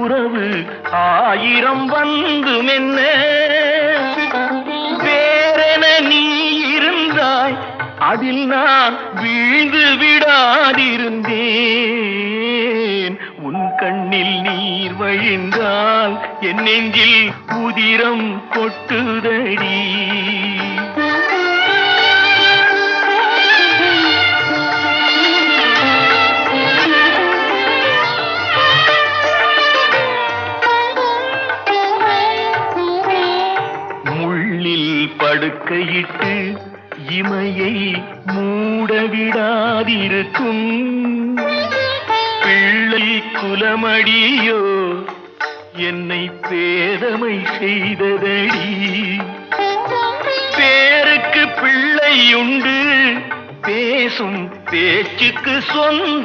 உறவு ஆயிரம் வந்துமென்ன வேறென நீ இருந்தாய் அதில் நான் வீழ்ந்து விடாதிருந்தேன் உன் கண்ணில் நீர் வழிந்தால் என் நெஞ்சில் உதிரம் கொட்டுதடி முள்ளில் படுக்கையிட்டு இமையை மூடவிடாதிருக்கும் பிள்ளை குலமடியோ என்னை பேதமை செய்ததடி பேருக்கு பிள்ளை உண்டு பேசும் பேச்சுக்கு சொந்த